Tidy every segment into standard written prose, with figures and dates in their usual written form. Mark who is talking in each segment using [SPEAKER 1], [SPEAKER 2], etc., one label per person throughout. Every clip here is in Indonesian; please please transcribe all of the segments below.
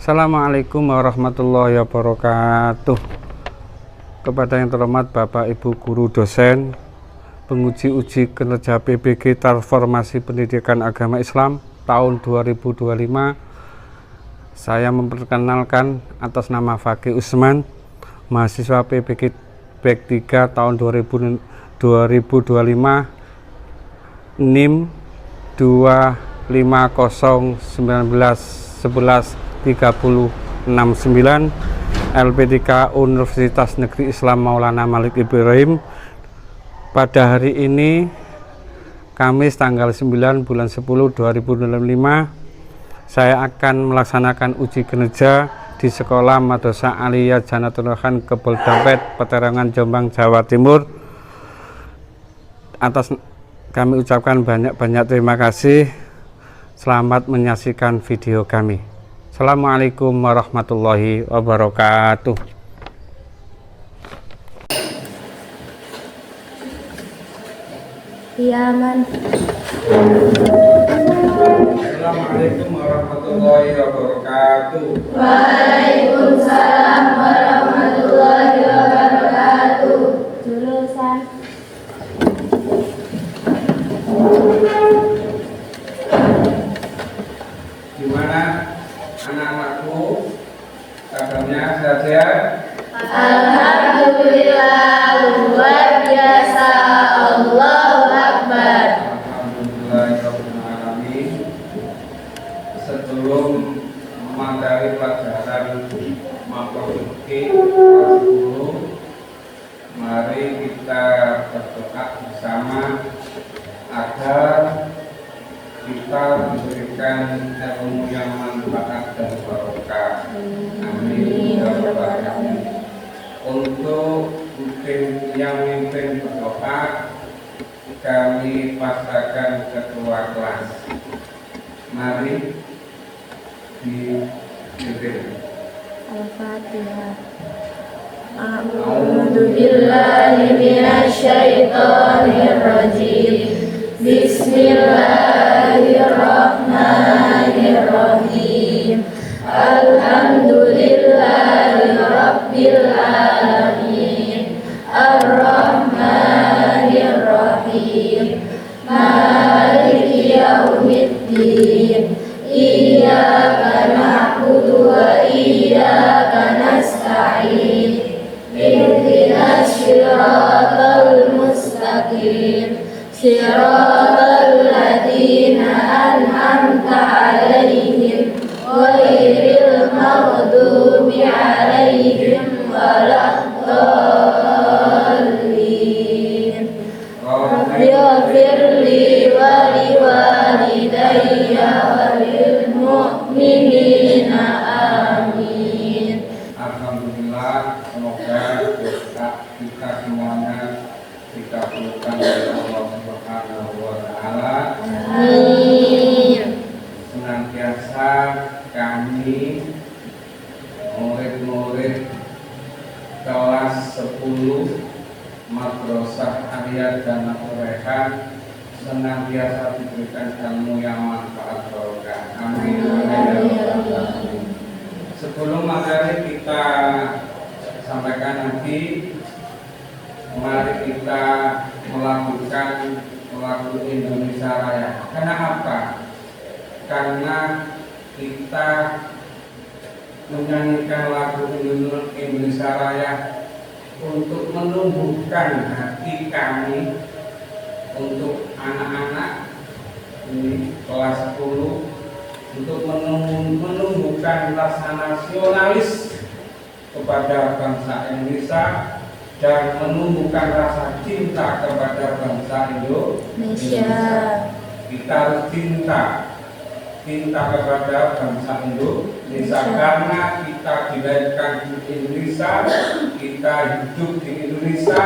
[SPEAKER 1] Assalamualaikum warahmatullahi wabarakatuh. Kepada yang terhormat Bapak Ibu Guru Dosen, penguji kinerja PBG Transformasi Pendidikan Agama Islam tahun 2025, saya memperkenalkan atas nama Fakih Usman, mahasiswa PBG Bek 3 tahun 2025, NIM 250191139 LP3 Universitas Negeri Islam Maulana Malik Ibrahim. Pada hari ini Kamis tanggal 9 bulan 10 2025, saya akan melaksanakan uji kinerja di Sekolah Madrasah Aliyah Janatul Rahman Kebul Dampet, Peterangan, Jombang, Jawa Timur. Atas kami ucapkan banyak-banyak terima kasih. Selamat menyaksikan video kami. Assalamualaikum warahmatullahi wabarakatuh.
[SPEAKER 2] Iya, Man.
[SPEAKER 1] Assalamualaikum warahmatullahi wabarakatuh.
[SPEAKER 2] Waalaikumsalam warahmatullahi wabarakatuh. Jurusan
[SPEAKER 1] Gimana anak-anakku? Kabarnya sehat-sehat?
[SPEAKER 2] Alhamdulillah, luar biasa. Allahu Akbar.
[SPEAKER 1] Alhamdulillahirrahmanirrahim. Sebelum materi pelajaran matematika kelas 10, mari kita berdoa bersama agar kita diberikan ilmu yang manfaat dan barokah. Amin ya rabbal alamin. Untuk yang mimpin berdoa, kami pasrahkan ketua kelas. Mari dipimpin.
[SPEAKER 2] Al-Fatihah. A'udzu billahi minasy syaithanir rajim. Bismillahirrahmanirrahim. Alhamdulillahi rabbil alamin. Ar-Rahmanir-Rahim. Maliki yaumiddin. Iyyaka na'budu wa iyyaka nasta'in. Ihdinas siratal mustaqim. Siratal ladzina an'amta 'alaihim ghairil maghdubi 'alaihim waladdallin. Rabbighfirli wa liwalidayya wa lil mu'minina amin.
[SPEAKER 1] Alhamdulillah, semoga doa kita semuanya dikabulkan oleh Allah Subhanahu wa taala.
[SPEAKER 2] Amin.
[SPEAKER 1] Senantiasa kami murid-murid kelas 10 Madrasah Aliyah Janatul Rahman senantiasa diberikan ilmu yang manfaat barokah. Amin. Sebelum materi kita sampaikan nanti, mari kita melakukan lagu Indonesia Raya. Kenapa? Karena kita menyanyikan lagu Indonesia Raya untuk menumbuhkan hati kami, untuk anak-anak ini kelas 10, untuk menumbuhkan rasa nasionalis kepada bangsa Indonesia dan menumbuhkan rasa cinta kepada bangsa Indonesia. Kita harus cinta kepada bangsa Indonesia karena kita dilahirkan di Indonesia, kita hidup di Indonesia,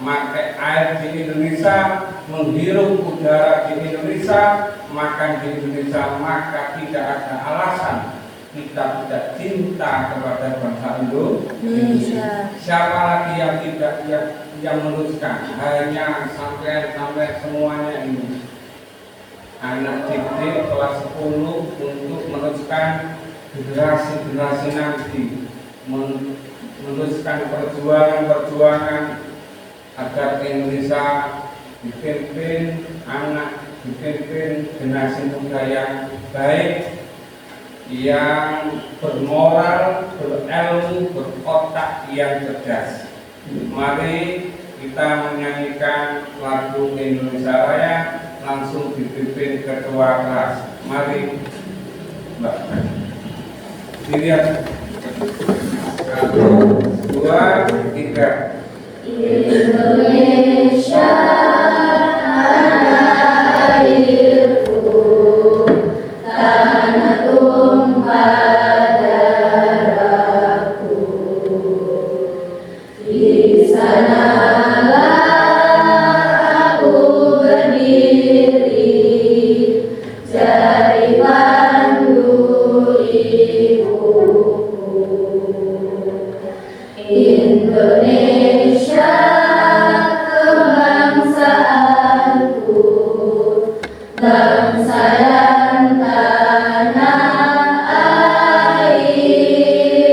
[SPEAKER 1] makan air di Indonesia, menghirup udara di Indonesia, makan di Indonesia, maka tidak ada alasan kita tidak cinta kepada bangsa Indonesia. Siapa lagi yang tidak yang meneruskan? Hanya sampai semuanya ini anak didik kelas 10 untuk meneruskan generasi nanti meneruskan perjuangan agar Indonesia dipimpin generasi muda yang baik, yang bermoral, berilmu, berotak yang cerdas. Mari kita menyanyikan lagu Indonesia Raya langsung dipimpin ketua kelas. Mari Mbak dilihat 1, 2, 3.
[SPEAKER 2] Indonesia tanah airku, tanah tumpah darahku, di sanalah aku berdiri, jadi pandu ibuku. Indonesia kebangsaanku, bangsa dan tanah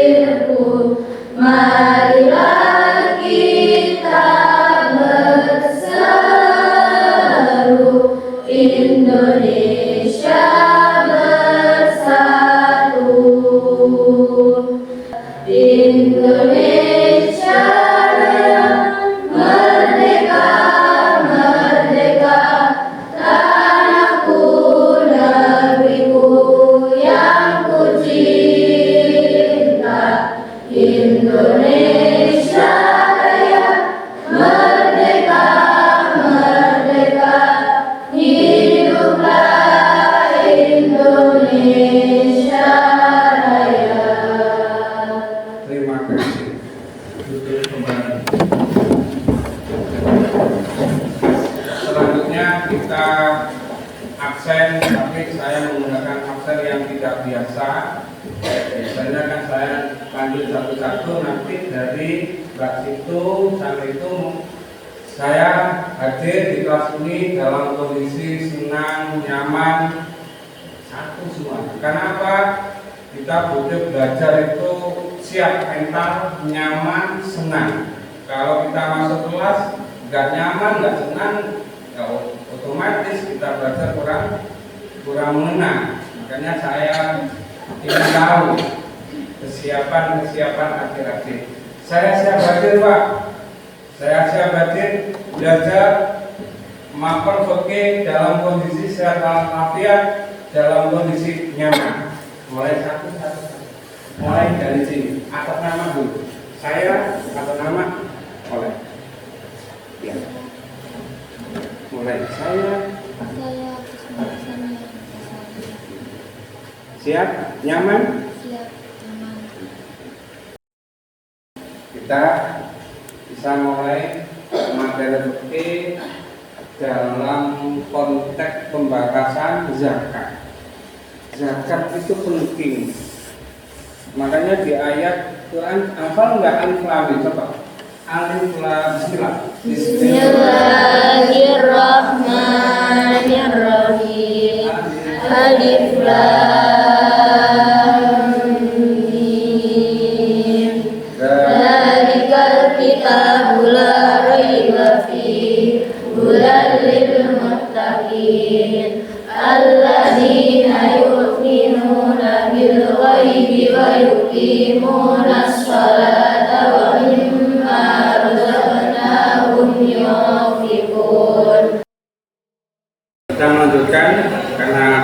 [SPEAKER 2] airku, marilah kita berseru, Indonesia bersatu. Indonesia merdeka, merdeka, tanahku, negeriku yang ku cinta. Indonesia Raya, merdeka, merdeka, hiduplah Indonesia Raya.
[SPEAKER 1] Terima kasih. Duduk kembali. Selanjutnya kita absen, tapi saya menggunakan absen yang tidak biasa. Biasanya kan saya panggil satu-satu, nanti dari Mbak Situ sampai itu saya hadir di kelas ini dalam kondisi senang, nyaman, satu semua. Kenapa? Kita butuh belajar itu siap mental, nyaman, senang. Kalau kita masuk kelas nggak nyaman, nggak senang, ya otomatis kita belajar kurang mengenang. Makanya saya ingin tahu kesiapan adik-adik. Saya siap hadir, Pak. Saya siap hadir belajar mapel fikih dalam kondisi sehat walafiat, dalam kondisi nyaman. Mulai mulai dari sini. Atas nama dulu. Saya atas nama oleh. Ya. Mulai saya. Siap, nyaman. Kita bisa mulai materi fikih dalam konteks pembahasan zakat. Zakat itu penting. Makanya di ayat Quran hafal nggak alif lam mim? Coba. Alif lam Bismillahirrahmanirrahim. Alif lam mim. Dzalikal kitabu la raiba fihi hudan lil muttaqin. Alladzina yu'minuna bil ghaibi wa yuqimuna sholata wa mimma razaqnahum yunfiqun. Kita melanjutkan karena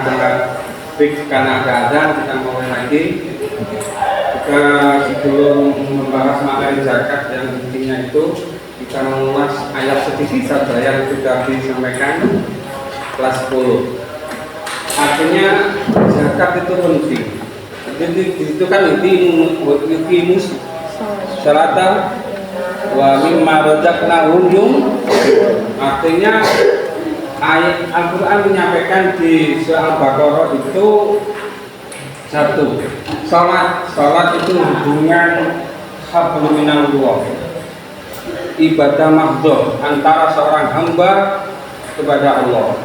[SPEAKER 1] ada azan, kita mulai lagi. Kita sebelum membahas materi zakat yang intinya itu kita mengulas ayat sedikit saja yang sudah disampaikan kelas 10. Artinya zakat itu penting. Jadi itu kan yuqimus sholata wa mimma razaqnahum yunfiqun. Artinya ayat Al-Quran menyampaikan di surah Al-Baqarah itu satu, sholat itu hubungan hablum minallah, ibadah mahdhah antara seorang hamba kepada Allah.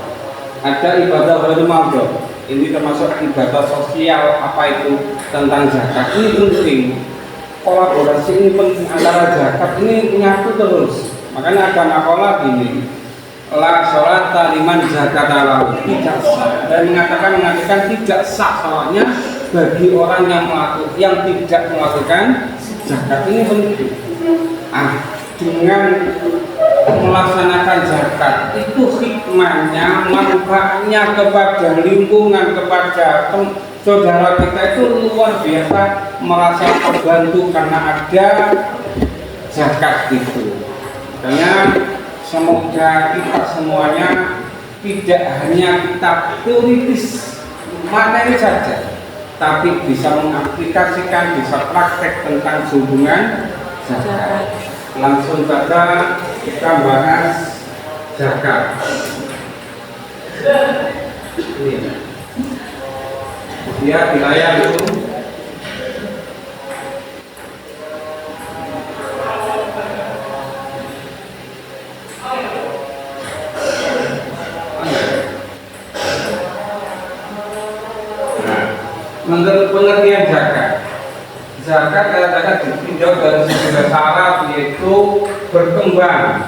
[SPEAKER 1] Ada ibadah ghairul mahdhah, ini termasuk ibadah sosial apa itu tentang zakat ini penting. Kolaborasi ini penting antara zakat ini menyatu terus. Makanya ada makalah gini, la sholata liman zakata lahu, tidak sah. Dan mengatakan tidak sah soalnya bagi orang yang tidak melakukan zakat ini penting. Dengan melaksanakan zakat itu hikmahnya, manfaatnya kepada lingkungan, kepada saudara kita itu luar biasa, merasa terbantu karena ada zakat itu. Makanya semoga kita semuanya tidak hanya kita teoritis materi saja, tapi bisa mengaplikasikan, bisa praktek tentang hubungan zakat. Langsung saja kita bahas zakat. Ini dia wilayah itu menurut pengertian zakat. Zakat katakan ditinjau dari segi syarat, yaitu berkembang,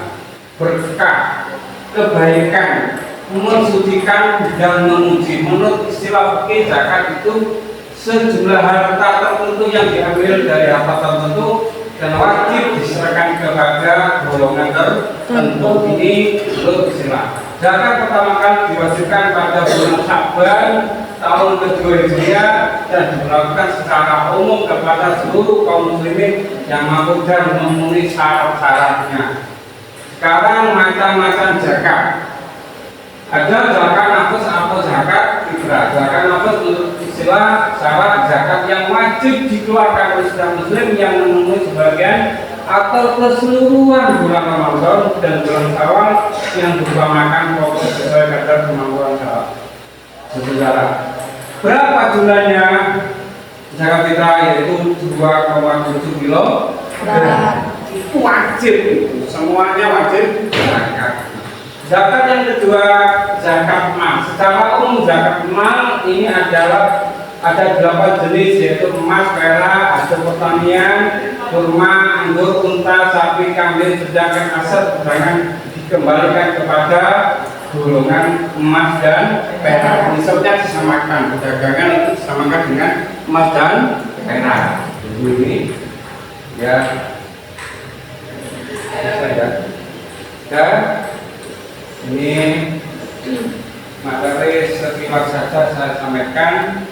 [SPEAKER 1] berkah, kebaikan, mensucikan dan memuji. Menurut istilah fikih, zakat itu sejumlah harta tertentu yang diambil dari harta tertentu dan wajib diserahkan kepada golongan tertentu. Ini menurut istilah. Zakat pertama kali diwajibkan pada bulan Sya'ban tahun kedua Hijriah dan diberlakukan secara umum kepada seluruh kaum muslimin yang mampu dan memenuhi syarat-syaratnya. Sekarang macam-macam zakat. Ada zakat nafas atau zakat fitrah. Zakat nafas menurut istilah syarat zakat yang wajib dikeluarkan oleh setiap muslim yang memenuhi sebagian atau keseluruhan bulan Ramadan dan bulan Syawal yang berupa makan pokok sesuai kadar kemampuan saudara. Berapa jumlahnya zakat fitrah? Yaitu 2,7 kilo. Itu wajib, itu semuanya wajib zakat. Zakat yang kedua, zakat mal. Secara umum zakat mal ini adalah ada 8 jenis, yaitu emas, perak, hasil pertanian, kurma, anggur, unta, sapi, kambing, sedangkan aset sedangkan dikembalikan kepada golongan emas dan perak. Nisabnya disamakan, perdagangan itu disamakan dengan emas dan perak. Ini ya, dan ini materi sekilas saja saya sampaikan.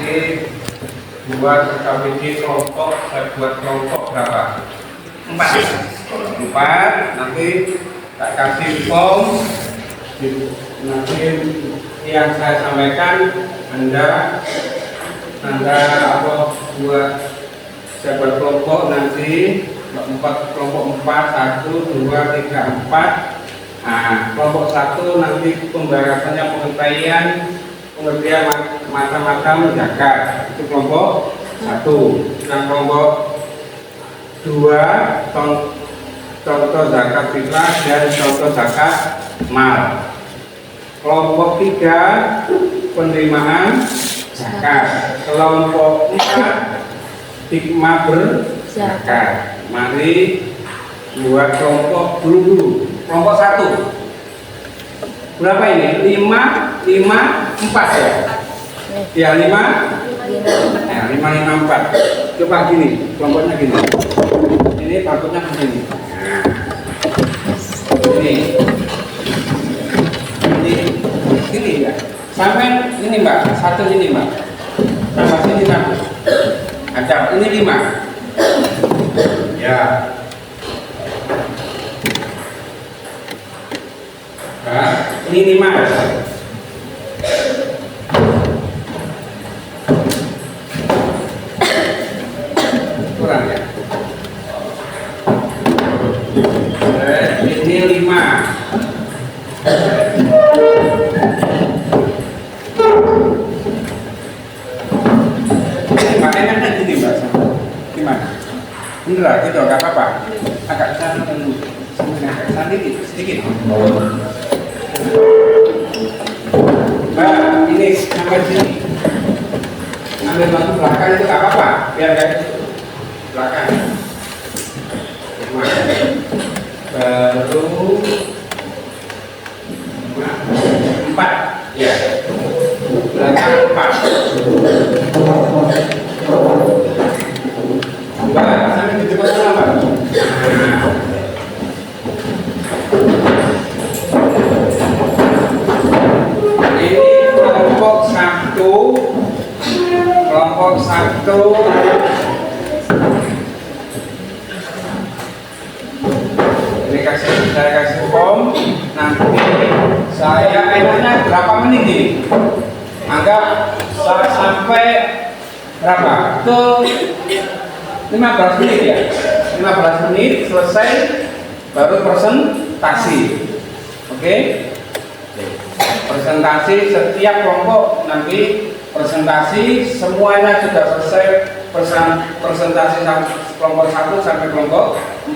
[SPEAKER 1] Ini buat KBG kelompok, saya buat kelompok berapa? 4. Nanti tak kasih form. Nanti yang saya sampaikan Anda apa buat saya buat kelompok nanti 4 kelompok 4 1 2 3 4. Nah, kelompok 1 nanti pembahasannya pengertian macam-macam zakat. Itu kelompok 1. Dan kelompok 2 contoh zakat fitrah dan contoh zakat mal. Kelompok 3 penerimaan zakat. Kelompok 4 hikmah berzakat. Mari buat kelompok dulu. Kelompok 1 berapa ini? 5 4 ya? Ya 5 5 4. Coba gini, kelompoknya gini. Ini patutnya begini. Ini ya. Sampai ini Mbak, 1 ini Mbak. Tambah sini 1. Ada ini 5. Ya. Nah, ini 5. Kurang ya. Ini 5. Makanya kan gini Mbak. Gimana? Enggak gitu, enggak apa-apa. Agak sana dulu. Agak sana sedikit. ini sampai sini. Ambil batu belakang itu nggak apa-apa, biar nggak belakang. Baru 4, ya. Belakang 4. Sampai di depan apa? Ini kelompok 1. Saya kasih form, nanti saya enaknya berapa menit ini? Anggap sampai berapa? Ke 15 menit ya. 15 menit selesai, baru presentasi. Oke? Presentasi setiap kelompok nanti presentasi semuanya sudah selesai, presentasi kelompok 1 sampai kelompok 4,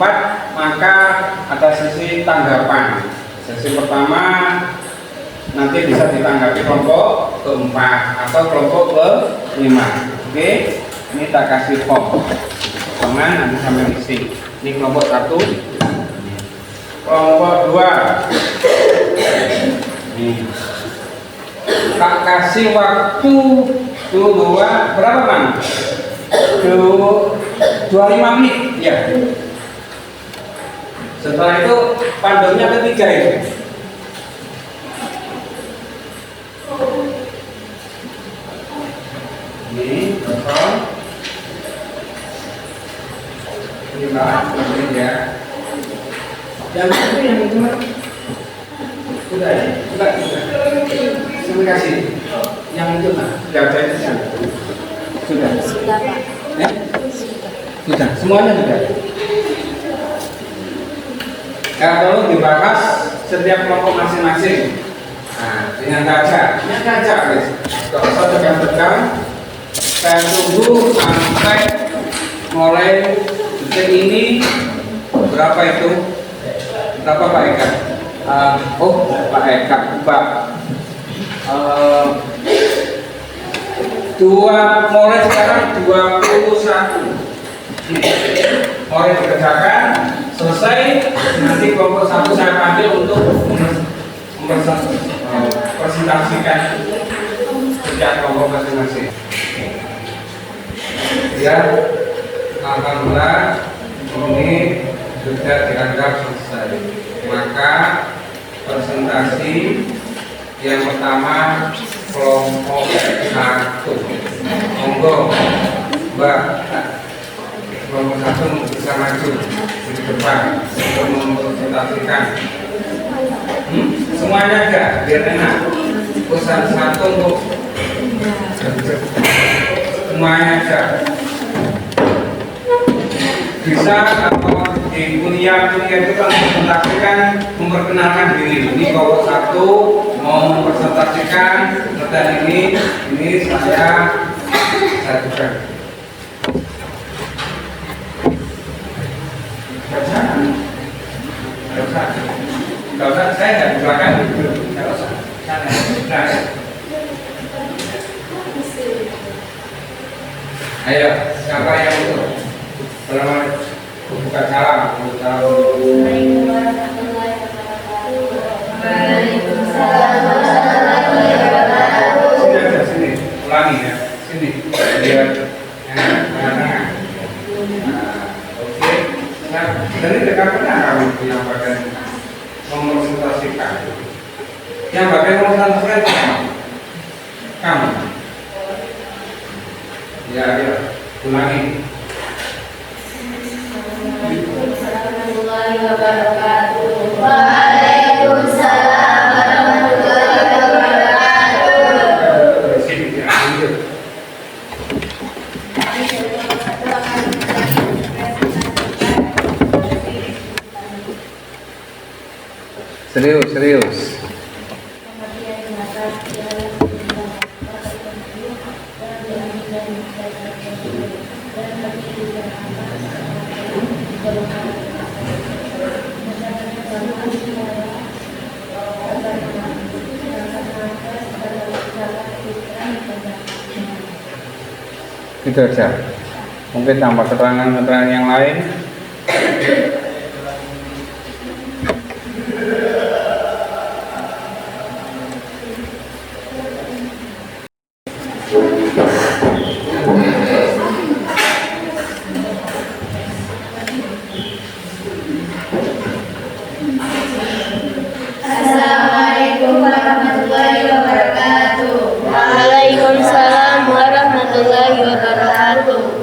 [SPEAKER 1] maka ada sesi tanggapan. Sesi pertama nanti bisa ditanggapi kelompok keempat atau kelompok ke-5. Oke, ini tak kasih form teman nanti sampai isi. Ini kelompok 1, kelompok 2. Tak kasih waktu dulu berapa Bang? 25 menit ya. Setelah itu pandemnya ketiga itu. Ini kosong. Ini ya. Yang itu sudah ya? Sudah. Terima kasih. Yang itu sudah ada di sana. Sudah. Sudah Pak. Sudah. Semuanya sudah. Kalau dibahas setiap kelompok masing-masing. Nah, dengan kaca, guys. Kalau saya tekan-tekan, saya tunggu sampai mulai detik ini berapa itu? Berapa Pak Eka? Pak Eka, Pak. Mulai sekarang 21. Mulai dikerjakan, selesai. Nanti kelompok 1 saya panggil untuk presentasikan setiap kelompok masing-masing. Ya, alhamdulillah ini sudah dianggap selesai. Maka presentasi yang pertama kelompok 1. Monggo Mbak, kelompok 1 bisa maju di depan untuk mempresentasikan. Semuanya aja biar enak. Pesan 1 untuk semuanya aja. Bisa atau di kuliah itu kan mempresentasikan, memperkenalkan diri. Ini kelompok 1 mau mempresentasikan tentang ini saya juga. Kalau saya tidak di belakang, kalau saya ayo, siapa yang untuk buka salam? Sini, ulangi ya, sini, biar enak. Oke, nah dari dekat pernah kamu yang bagian mempresentasikan, yang bagian mempresentasikan kamu. Ya, ulangi.
[SPEAKER 2] Warahmatullahi wabarakatuh. Waalaikumsalam warahmatullahi wabarakatuh.
[SPEAKER 1] Serius. Gitu aja. Mungkin tambah keterangan-keterangan yang lain.
[SPEAKER 2] Assalamualaikum warahmatullahi wabarakatuh.
[SPEAKER 3] Waalaikumsalam warahmatullahi wabarakatuh.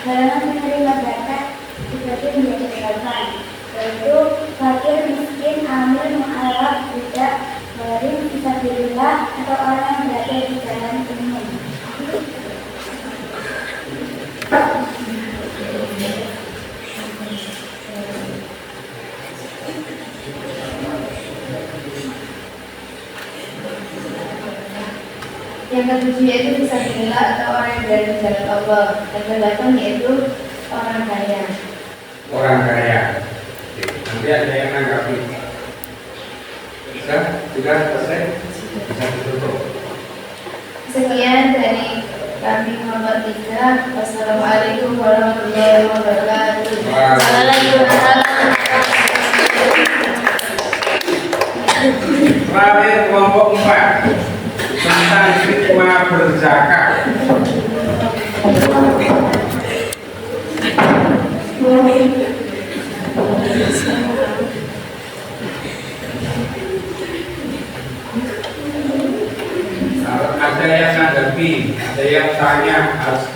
[SPEAKER 4] Dalam menerima zakat dibagi menjadi 8, yaitu fakir, miskin, amil, mu'alaf, budak, gharim, fisabilillah, atau orang yang berada di jalan umum.
[SPEAKER 2] Yang ketujuh yaitu fisabilillah atau orang yang berada di jalan Allah. Yang kedelapan yaitu orang kaya.
[SPEAKER 1] Orang kaya. Nanti ada yang nanggapi. Bisa? Sudah selesai? Bisa ditutup.
[SPEAKER 2] Sekian dari kami Muhammad Tika. Wassalamualaikum warahmatullahi wabarakatuh.
[SPEAKER 3] Waalaikumsalam.
[SPEAKER 1] Terakhir kelompok 4 tentang hikmah berzakat. Ada yang nanggapi, ada yang tanya, harus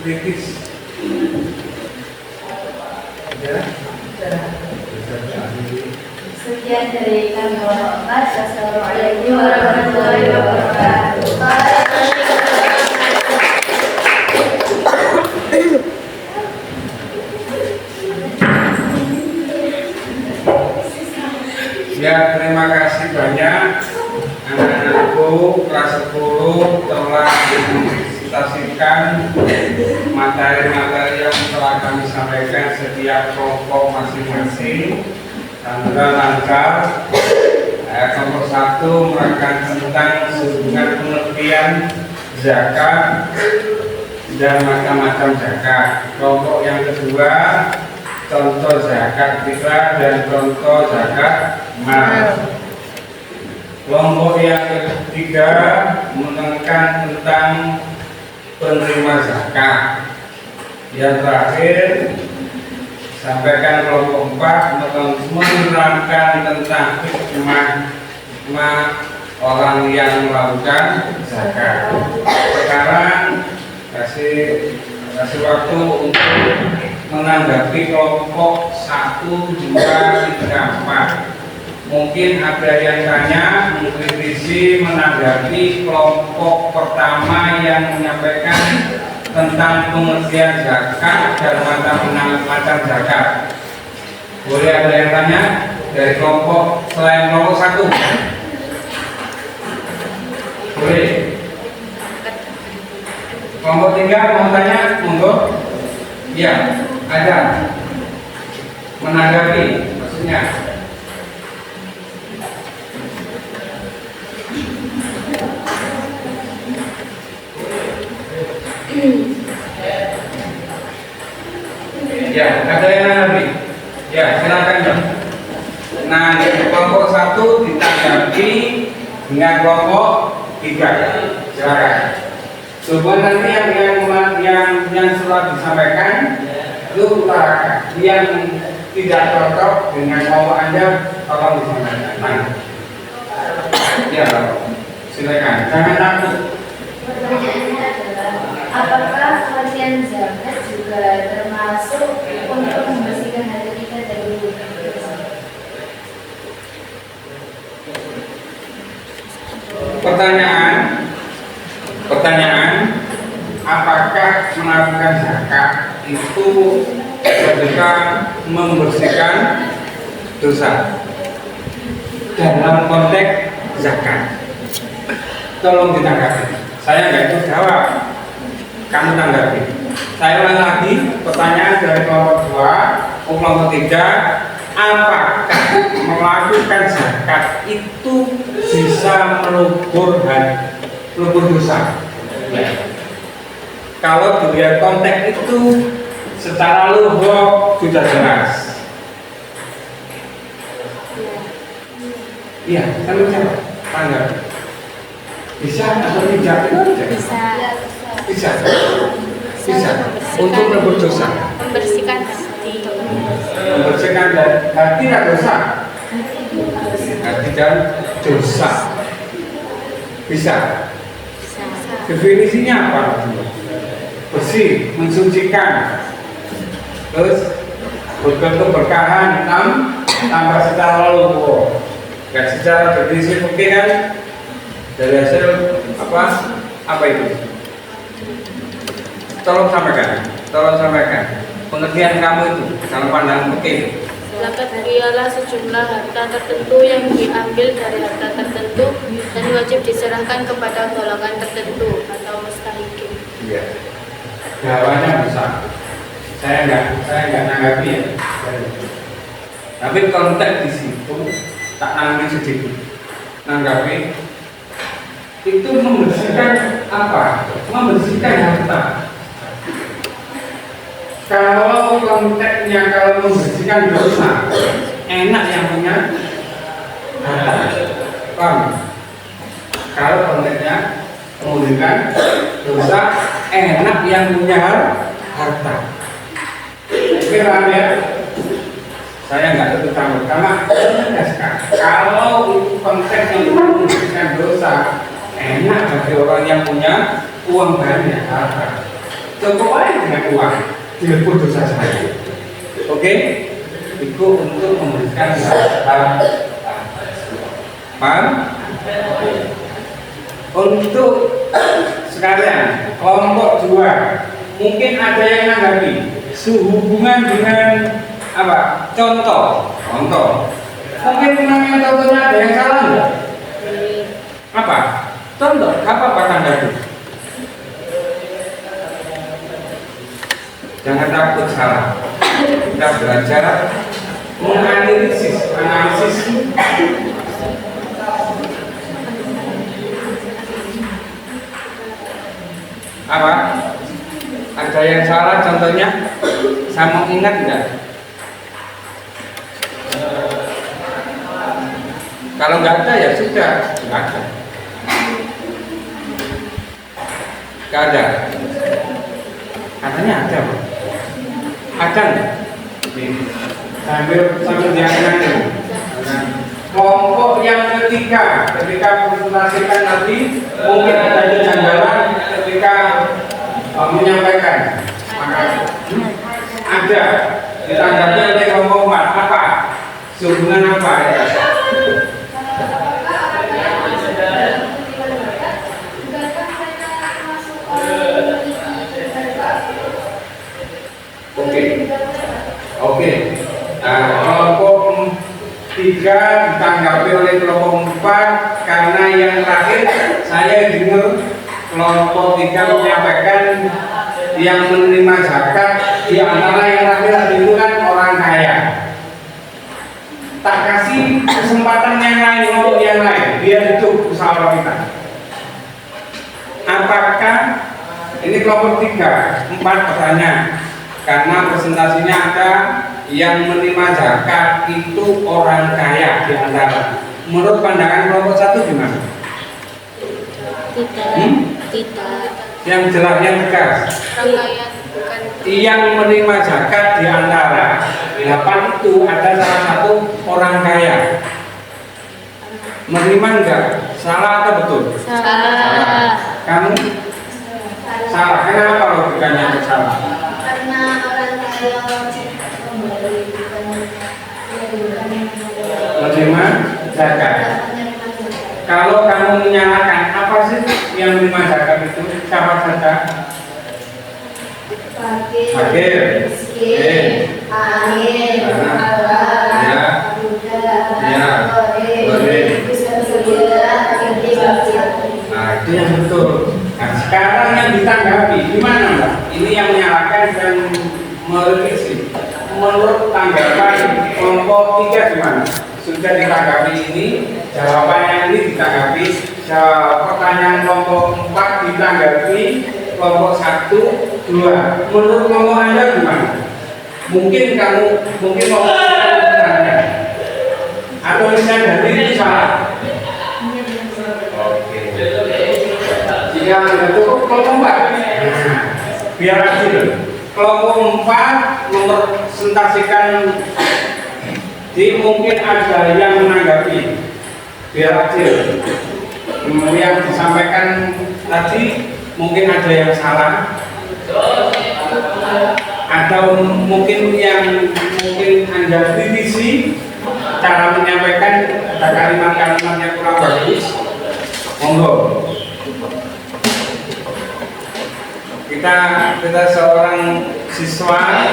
[SPEAKER 1] kritis. Ya?
[SPEAKER 2] Sekian dari kami Muhammad. Wassalamualaikum warahmatullahi wabarakatuh.
[SPEAKER 1] Ya, terima kasih banyak anak-anakku kelas 10 telah mempresentasikan materi-materi yang telah kami sampaikan setiap kelompok masing-masing. Alhamdulillah lancar. Kelompok 1 menerangkan tentang sehubungan pengertian zakat dan macam-macam zakat. Kelompok yang kedua contoh zakat fitrah dan contoh zakat mal. Kelompok yang ketiga menerangkan tentang penerima zakat. Yang terakhir sampaikan kelompok 4 menerangkan tentang hikmah orang yang melakukan zakat. Sekarang kasih waktu untuk menanggapi kelompok 1, 2, 3, 4. Mungkin ada yang tanya, mengkritisi, menanggapi kelompok pertama yang menyampaikan tentang pengertian zakat dan macam zakat. Boleh ada yang tanya dari kelompok selain kelompok 1? Boleh. Kelompok 3 mau tanya, monggo. Ya, ada. Menanggapi, maksudnya. Ya, ada yang nanggapi? Ya, silakan dong. Nah, kelompok 1 ditanggapi dengan kelompok 3. Silakan. Coba nanti yang setelah disampaikan itu utarakan. Yang tidak cocok dengan kelompok Anda tolong disampaikan. Nah, ya, silakan. Jangan takut.
[SPEAKER 2] Pertanyaannya adalah, apakah pengertian zakat juga termasuk untuk membersihkan hati kita dari dosa?
[SPEAKER 1] Pertanyaan, apakah melakukan zakat itu ketika membersihkan dosa dalam konteks zakat? Tolong ditanggapi. Saya nggak ikut jawab, kamu tanggapi. Saya ulang lagi pertanyaan dari kelompok 2 ke kelompok 3. apakah melakukan zakat itu bisa melebur dosa? Ya. Kalau dilihat konteks itu secara luhur sudah jelas. Iya, kan jawab. Tanggal. Bisa atau tidak?
[SPEAKER 3] Bisa.
[SPEAKER 1] Bisa. Bisa. Untuk melebur dosa.
[SPEAKER 3] Membersihkan hati.
[SPEAKER 1] Membersihkan hati dan dosa. Hati dan dosa. Bisa. Definisinya apa? Bersih, mensucikan, terus berkeberkahan, tambah secara luhur. Gak secara definisi oke kan? Dari hasil apa itu? Tolong sampaikan pengertian kamu itu kalau pandang oke.
[SPEAKER 3] Zakat ialah sejumlah harta tertentu yang diambil dari harta tertentu dan wajib diserahkan kepada golongan tertentu atau mustahikin.
[SPEAKER 1] Iya. Jawabannya bisa. Saya nggak nanggapi ya. Tapi konteks di situ tak nanggapi sedikit. Nanggapi itu membersihkan apa? Membersihkan harta. Kalau konteksnya kalau membersihkan dosa, enak yang punya harta. Paham? Kalau konteksnya membersihkan dosa, enak yang punya harta. Oke, paham ya? Saya nggak tutup tamu karena menegaskan kalau itu konteks yang membersihkan dosa, enak bagi orang yang punya uang banyak harta. Cukup aja dengan uang. Dilebur dosa saya. Oke? Itu untuk memberikan harta. Paham? Untuk sekalian kelompok 2 mungkin ada yang menanggapi sehubungan dengan apa? Contoh. Mungkin menanggapi contohnya ada yang salah enggak? Apa? Contoh, apa tanggapi? Jangan takut salah. Kita belajar menganalisis. Apa? Ada yang salah contohnya? Saya mau ingat enggak? Kalau nggak ada ya sudah, nggak ada. Nggak ada. Katanya ada, Pak. Ada nggak? Sambil dianggap. Kelompok yang ketika presentasikan nanti mungkin ada kejanggalan ketika menyampaikan. Maka ada ditanggapi oleh kelompok 4 apa? Sehubungan apa? Oke. Nah, kelompok 3 ditanggapi oleh kelompok 4 karena yang terakhir saya dengar kelompok 3 menyampaikan yang menerima zakat di antara yang terakhir itu kan orang kaya. Tak kasih kesempatan yang lain, kelompok yang lain biar itu usaha kita. Apakah ini kelompok 3, 4 pertanyaan? Karena presentasinya ada yang menerima zakat itu orang kaya di antara. Menurut pandangan kelompok 1 gimana?
[SPEAKER 3] Tidak.
[SPEAKER 1] Yang jelas, yang tegas. Yang menerima zakat di antara 8 itu ada salah satu orang kaya. Menerima enggak? Salah atau betul?
[SPEAKER 3] Salah.
[SPEAKER 1] Kamu? Salah. Kenapa logikanya salah?
[SPEAKER 4] Karena orang kaya
[SPEAKER 1] Menerima zakat. Kalau kamu menyalahkan apa sih yang menerima zakat itu? Siapa saja? Fakir, miskin, amin, nah itu yang betul. Nah sekarang yang ditanggapi gimana Mbak? Ini yang menyalahkan dan merevisi. menurut tanggapan kelompok 3 gimana? Sudah ditanggapi ini, jawabannya ini ditanggapi, pertanyaan kelompok 4 ditanggapi, kelompok 1, 2. Menurut kelompok Anda gimana? Mungkin kelompok Anda atau misalnya dari itu salah. Oke. Jika Anda cukup kelompok 4, biar adil. Kelompok 4 merepresentasikan, jadi mungkin ada yang menanggapi, biar adil. Yang disampaikan tadi mungkin ada yang salah, atau mungkin yang Anda kritisi cara menyampaikan, ada kalimat-kalimat yang kurang bagus. Monggo. Kita seorang siswa,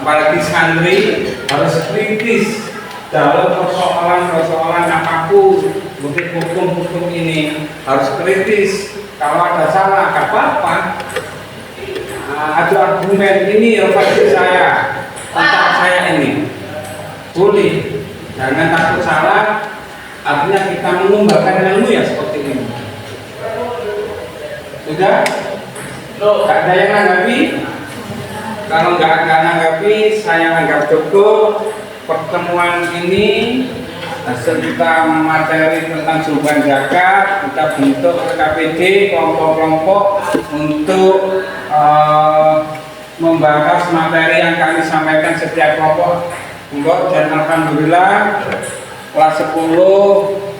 [SPEAKER 1] apalagi santri, harus kritis dalam persoalan apapun. Mungkin hukum ini harus kritis. Kalau ada salah, gak apa-apa. Ada argumen ini versi saya, tentang saya ini, boleh. Jangan takut salah. Artinya kita mengembangkan ilmu ya seperti ini. Sudah? Gak ada yang nanggapi? Kalau nggak ada nanggapi, saya anggap cukup. Pertemuan ini hasil kita materi tentang sumbangan zakat, kita bentuk KPD kelompok-kelompok untuk membahas materi yang kami sampaikan setiap kelompok. Dan alhamdulillah kelas 10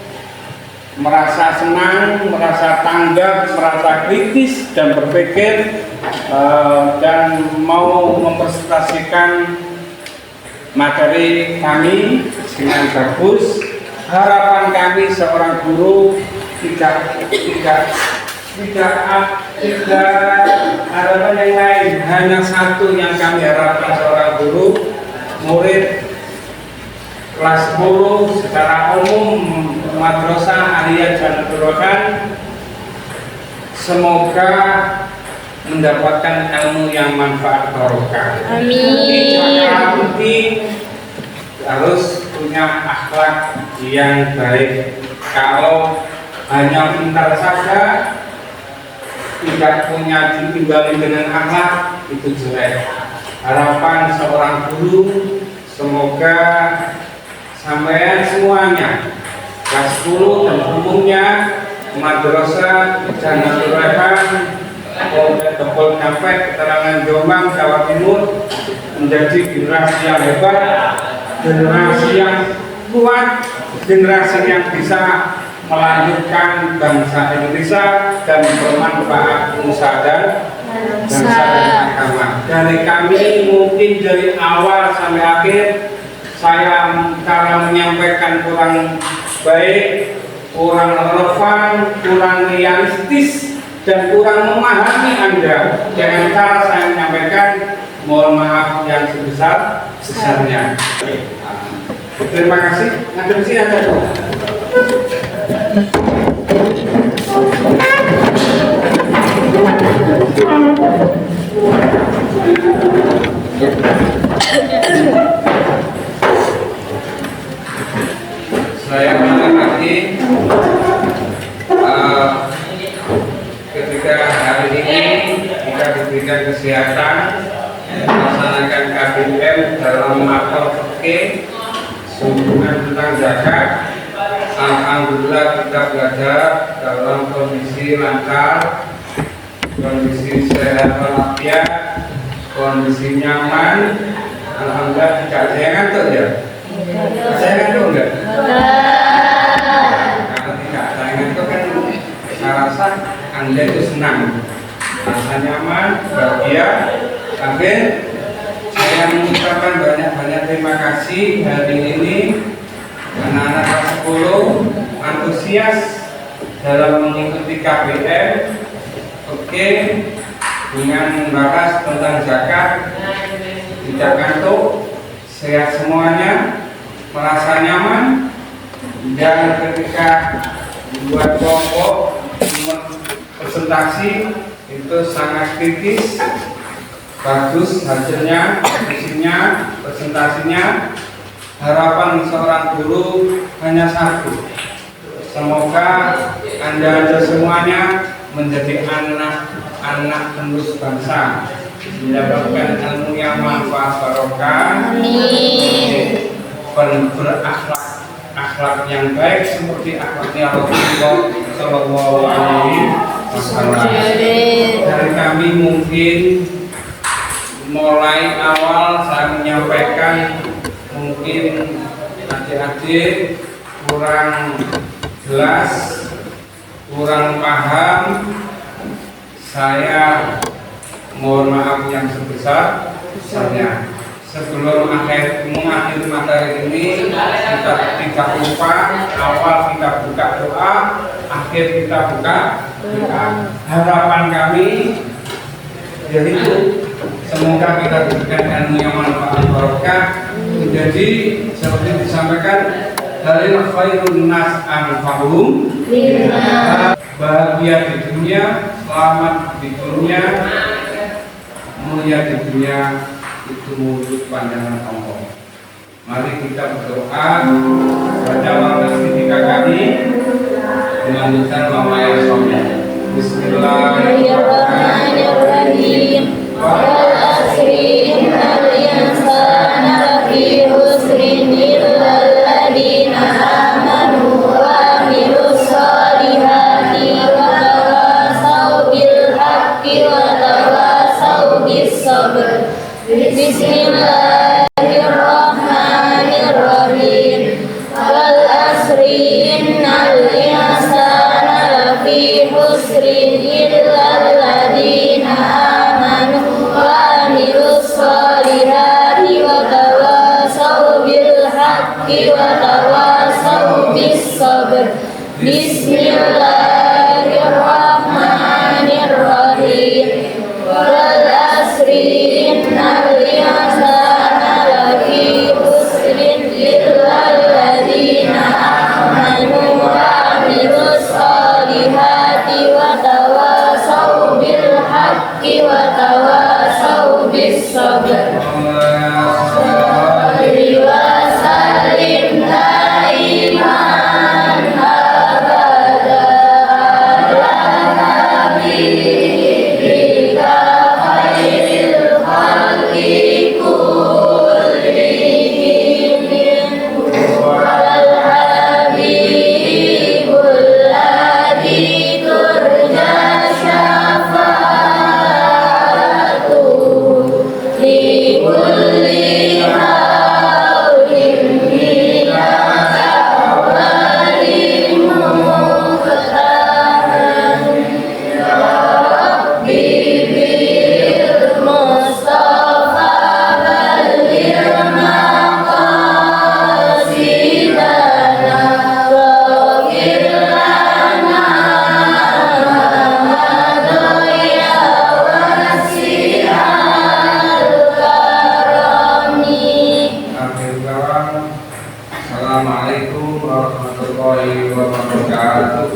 [SPEAKER 1] merasa senang, merasa tanggap, merasa kritis dan berpikir dan mau mempresentasikan materi kami dengan bagus. Harapan kami seorang guru tidak harapan yang lain, hanya satu yang kami harapkan seorang guru, murid kelas 10 secara umum Madrasah Aliyah Jannatul Rahman semoga mendapatkan ilmu yang manfaat barokah. Amin. Harus punya akhlak yang baik. Kalau hanya pintar saja, tidak punya ditinggali dengan akhlak, itu jelek. Harapan seorang guru semoga sampean semuanya kelas 10 dan umumnya Madrasah Jannatul Rahman Tepol Dampet, Keterangan Jombang, Jawa Timur menjadi generasi yang hebat, generasi yang kuat, generasi yang bisa melanjutkan bangsa Indonesia dan bermanfaat usaha dan bangsa dan agama. Dari kami mungkin dari awal sampai akhir saya cara menyampaikan kurang baik, kurang relevan, kurang realistis, dan kurang memahami Anda dengan cara saya menyampaikan. Mohon maaf yang sebesar-besarnya. Terima kasih. Ada di sini ada. Saya menanggapi ketika hari ini kita diberikan kesehatan melaksanakan KBM dalam mata fikih hubungan tentang zakat. Alhamdulillah kita belajar dalam kondisi lancar, kondisi sehat walafiat, kondisi nyaman. Alhamdulillah tidak ada yang ngantuk ya. Saya ngantuk enggak? Kalau tidak saya ngantuk kan saya rasa Anda itu senang, rasa nyaman, bahagia. Akhir saya mengucapkan banyak-banyak terima kasih hari ini anak-anak kelas 10 antusias dalam mengikuti KBM. Oke, dengan membahas tentang zakat, tidak ngantuk, sehat semuanya, merasa nyaman, dan ketika membuat kelompok presentasi itu sangat kritis, bagus hasilnya, isinya, presentasinya. Harapan seorang guru hanya satu, semoga Anda semuanya menjadi anak-anak penerus bangsa, mendapatkan ilmu yang manfaat barokah, berakhlak yang baik seperti akhlaknya Rasulullah Shallallahu Alaihi Wasallam. Dari kami mungkin mulai awal saya menyampaikan mungkin adik-adik kurang jelas, kurang paham. Saya mohon maaf yang sebesar-besarnya. Sebelum mengakhiri materi ini, kita tidak lupa awal kita buka doa, akhir kita buka doa. Harapan kami yaitu semoga kita diberikan ilmu yang manfaat barokah, menjadi seperti disampaikan dari khairun nas anfa'uhum, bahagia di dunia, selamat di dunia, mulia di dunia, itu mulut panjangan Allah. Mari kita berdoa, baca warna ketika kami melanjutkan Mama Yasomnya. Bismillahirrahmanirrahim. Wal asri innal insana lafi khusrin illa alladziina aamanu wa 'amilus shalihati wa tawassaw bil haqqi wa tawassaw bis sabr. Bismillahirrahmanirrahim. Wal asri innal insana lafi khusrin illa alladziina amanu wa 'amilus shalihati wa tawassaw bil haqqi wa tawassaw bis sabr. Bismillahirrahmanirrahim. Wal asri innal insana lafi khusrin illa alladziina amanu wa 'amilus shalihati wa tawassaw bil haqqi wa tawassaw bis sabr. Sholli wa sallim daiman abada ala habibika khairil khalqi kullihim wal habibul ladzi turja syafa'atuhu li kulli haulin minka awalin muqtaran. Ya Rabbi bil Mustafa balligh maqasidana waghfir lana ma madaya wasi'al karami. Akhir kalam. Assalamualaikum warahmatullahi wabarakatuh.